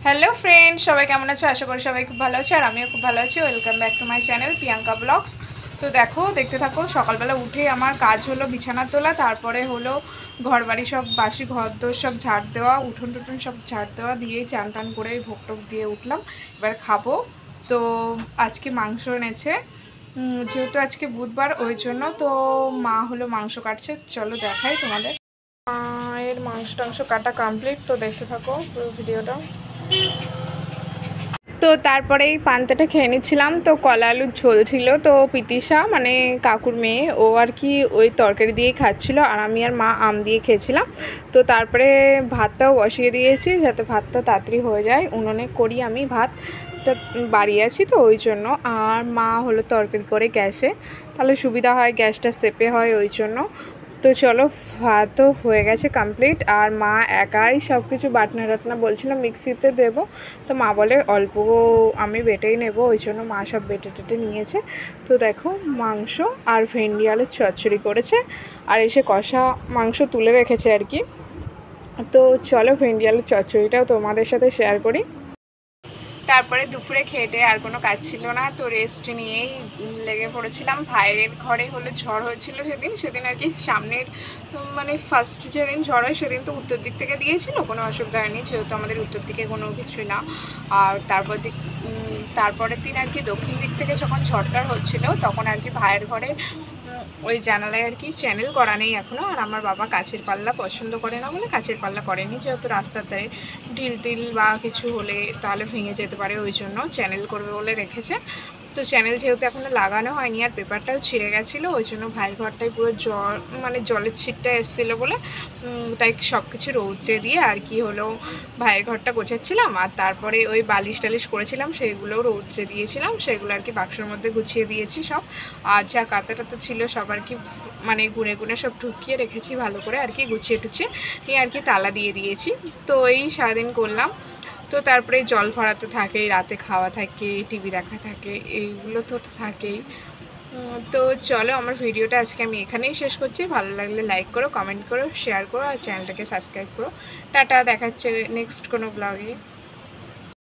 Hello friend, সবাই কেমন আছো? আশা করি সবাই খুব ভালো আছে আর আমিও খুব ভালো আছি। Welcome back to my channel Priyanka blogs. তো দেখো, দেখতে থাকো। সকালবেলা উঠে আমার কাজ হলো বিছানা তোলা, তারপরে হলো ঘর বাড়ি সব বাসি ঘর দোর সব ঝাড় দেওয়া, উঠোন টুটন সব ঝাড় দেওয়া দিয়েই চান টান করে ভোগ টোক দিয়ে উঠলাম। এবার খাবো। তো আজকে মাংস এনেছে, যেহেতু আজকে বুধবার ওই জন্য। তো মা হলো মাংস কাটছে, চলো দেখাই তোমাদের। মায়ের মাংস টাংস কাটা কমপ্লিট, তো দেখতে থাকো পুরো ভিডিওটা। তো তারপরেই পান্তাটা খেয়ে নিচ্ছিলাম। তো কলা আলুর ঝোল ছিল, তো পিতিশা মানে কাকুর মেয়ে, ও আর কি ওই তরকারি দিয়েই খাচ্ছিল, আর আমি আর মা আম দিয়ে খেয়েছিলাম। তো তারপরে ভাতটাও বসিয়ে দিয়েছি যাতে ভাতটা তাড়াতাড়ি হয়ে যায়। উনুনে করি আমি ভাতটা, বাড়ি আছি তো ওই জন্য। আর মা হলো তরকারি করে গ্যাসে, তাহলে সুবিধা হয়, গ্যাসটা সেপে হয় ওই জন্য। তো চলো, ভাতও হয়ে গেছে কমপ্লিট। আর মা একাই সব কিছু বাটনা টাটনা বলছিল মিক্সিতে দেবো, তো মা বলে অল্প আমি বেটেই নেব, ওই জন্য মা সব বেটে টেটে নিয়েছে। তো দেখো, মাংস আর ভেন্ডি আলুর চচ্চড়ি করেছে, আর এসে কষা মাংস তুলে রেখেছে আর কি। তো চলো ভেন্ডি আলুর চচ্চড়িটাও তোমাদের সাথে শেয়ার করি। তারপরে দুপুরে খেটে আর কোনো কাজ ছিল না, তো রেস্ট নিয়েই লেগে পড়েছিলাম। ভাইয়ের ঘরে হলো ঝড় হয়েছিল সেদিন আর কি। সামনের মানে ফার্স্ট যেদিন ঝড় হয় সেদিন তো উত্তর দিক থেকে দিয়েছিল, কোনো অসুবিধা হয়নি, যেহেতু আমাদের উত্তর দিকে কোনো কিছুই না। আর তারপরের দিন আর কি দক্ষিণ দিক থেকে যখন ঝড়টা হচ্ছিল, তখন আর কি ভাইয়ের ঘরে ওই জানালায় আর কি চ্যানেল করা নেই এখনও। আর আমার বাবা কাচের পাল্লা পছন্দ করে না বলে কাচের পাল্লা করেনি, যেহেতু রাস্তার ধারে ঢিল টিল বা কিছু হলে তাহলে ভেঙে যেতে পারে, ওই জন্য চ্যানেল করবে বলে রেখেছে। তো চ্যানেল যেহেতু এখনও লাগানো হয়নি, আর পেপারটাও ছিঁড়ে গেছিলো, ওই জন্য ভাইয়ের ঘরটায় পুরো মানে জলের ছিটটা এসেছিলো বলে তাই সব কিছু রৌদ্রে দিয়ে আর কি হলো ভাইয়ের ঘরটা গোছাচ্ছিলাম। আর তারপরে ওই বালিশ টালিশ করেছিলাম, সেইগুলোও রৌদ্রে দিয়েছিলাম, সেগুলো আর কি বাক্সের মধ্যে গুছিয়ে দিয়েছি সব। আর যা কাঁথা টাতা ছিল সব আর কি মানে গুনে গুনে সব ঢুকিয়ে রেখেছি ভালো করে আর কি, গুছিয়ে টুছিয়ে নিয়ে আর কি তালা দিয়ে দিয়েছি। তো এই সারাদিন করলাম। তো তারপরে জল ভরা তো থাকেই, রাতে খাওয়া থাকে, টিভি দেখা থাকে, এইগুলো তো থাকেই। তো চলো, আমার ভিডিওটা আজকে আমি এখানেই শেষ করছি। ভালো লাগলে লাইক করো, কমেন্ট করো, শেয়ার করো, আর চ্যানেলটাকে সাবস্ক্রাইব করো। টাটা, দেখাচ্ছে নেক্সট কোনো ব্লগে।